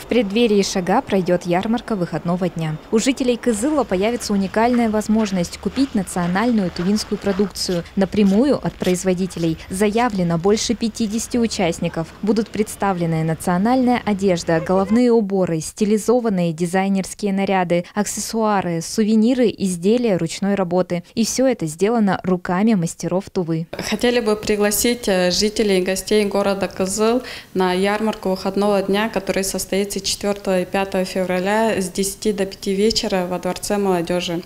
В преддверии Шага пройдет ярмарка выходного дня. У жителей Кызыла появится уникальная возможность купить национальную тувинскую продукцию напрямую от производителей. Заявлено больше 50 участников. Будут представлены национальная одежда, головные уборы, стилизованные дизайнерские наряды, аксессуары, сувениры, изделия ручной работы. И все это сделано руками мастеров Тувы. Хотели бы пригласить жителей и гостей города Кызыл на ярмарку выходного дня, который состоится 4 и 5 февраля с 10 до 5 вечера во Дворце молодежи.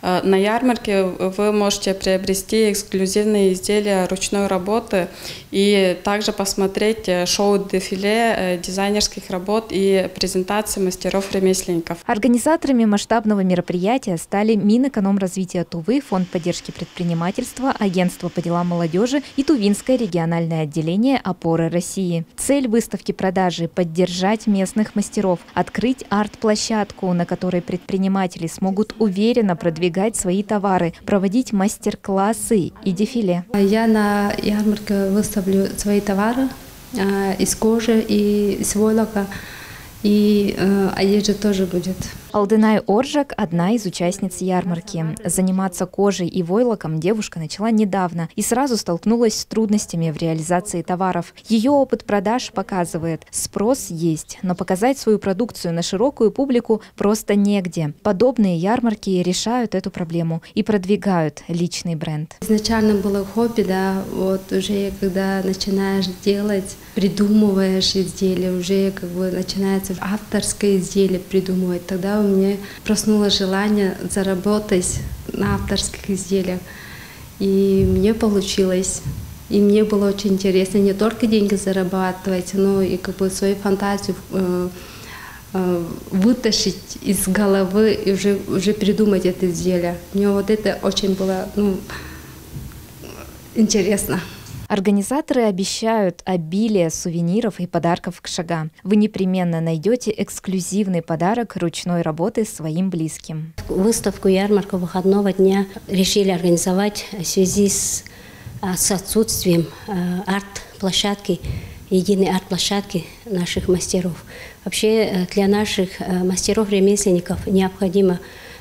На ярмарке вы можете приобрести эксклюзивные изделия ручной работы и также посмотреть шоу-дефиле дизайнерских работ и презентации мастеров-ремесленников. Организаторами масштабного мероприятия стали Минэкономразвития Тувы, Фонд поддержки предпринимательства, Агентство по делам молодежи и Тувинское региональное отделение «Опоры России». Цель выставки-продажи – поддержать местных мастеров, открыть арт-площадку, на которой предприниматели смогут уверенно продвигать свои товары, проводить мастер-классы и дефиле. Я на ярмарке выставлю свои товары из кожи и из войлока, и одежда тоже будет. Алдынай Оржак – одна из участниц ярмарки. Заниматься кожей и войлоком девушка начала недавно и сразу столкнулась с трудностями в реализации товаров. Ее опыт продаж показывает – спрос есть, но показать свою продукцию на широкую публику просто негде. Подобные ярмарки решают эту проблему и продвигают личный бренд. Изначально было хобби, да, вот уже когда начинаешь делать, придумываешь изделие, уже как бы начинается авторское изделие придумывать, тогда у меня проснулось желание заработать на авторских изделиях. И мне получилось. И мне было очень интересно не только деньги зарабатывать, но и как бы свою фантазию вытащить из головы и уже придумать это изделие. Мне вот это очень было интересно. Организаторы обещают обилие сувениров и подарков к Шага. Вы непременно найдете эксклюзивный подарок ручной работы своим близким. Выставку ярмарку выходного дня решили организовать в связи с отсутствием арт-площадки, единой арт-площадки наших мастеров. Вообще для наших мастеров-ремесленников необходима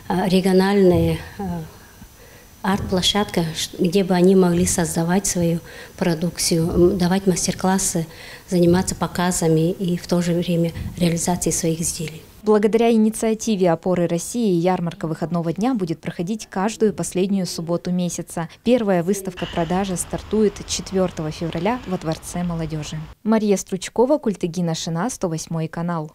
региональная арт-площадка, где бы они могли создавать свою продукцию, давать мастер-классы, заниматься показами и в то же время реализацией своих изделий. Благодаря инициативе «Опоры России» ярмарка выходного дня будет проходить каждую последнюю субботу месяца. Первая выставка-продажа стартует 4 февраля во Дворце молодежи. Мария Стручкова, Культыгина Шина, 108 канал.